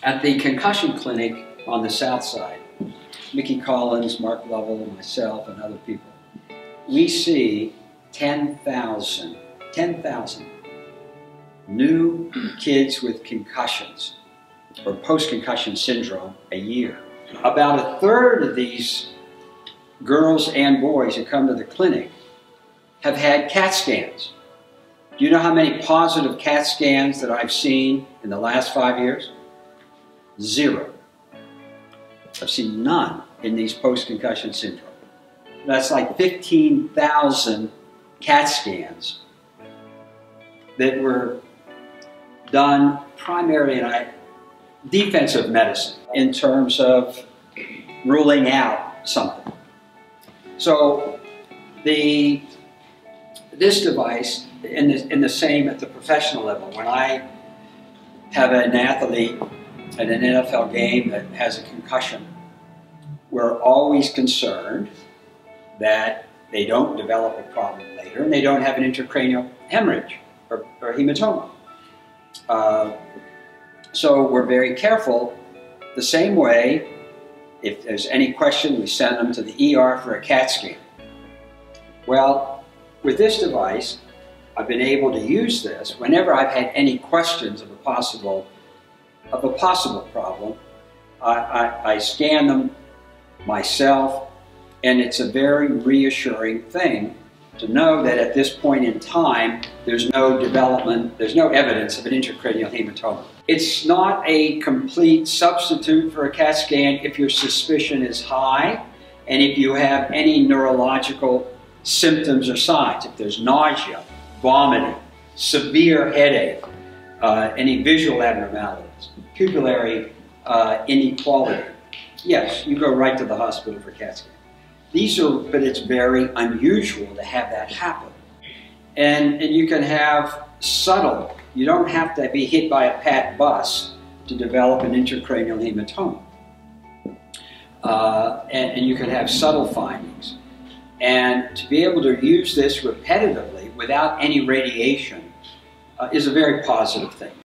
At the concussion clinic on the south side, Mickey Collins, Mark Lovell, and myself and other people, we see 10,000 new kids with concussions or post-concussion syndrome a year. About a third of these girls and boys who come to the clinic have had CAT scans. Do you know how many positive CAT scans that I've seen in the last 5 years? 0. I've seen none in these post-concussion syndrome. That's like 15,000 CAT scans that were done primarily in defensive medicine in terms of ruling out something. So this device, in the same at the professional level, when I have an athlete at an NFL game that has a concussion, we're always concerned that they don't develop a problem later and they don't have an intracranial hemorrhage or hematoma. So we're very careful. The same way, if there's any question, we send them to the ER for a CAT scan. Well, with this device, I've been able to use this whenever I've had any questions of a possible problem. I scan them myself, and it's a very reassuring thing to know that at this point in time, there's no development, there's no evidence of an intracranial hematoma. It's not a complete substitute for a CAT scan if your suspicion is high and if you have any neurological symptoms or signs. If there's nausea, vomiting, severe headache, any visual abnormalities, pupillary inequality, yes, you go right to the hospital for CAT scan. But it's very unusual to have that happen. And you can have subtle, you don't have to be hit by a PAT bus to develop an intracranial hematoma. And you can have subtle findings. And to be able to use this repetitively without any radiation is a very positive thing.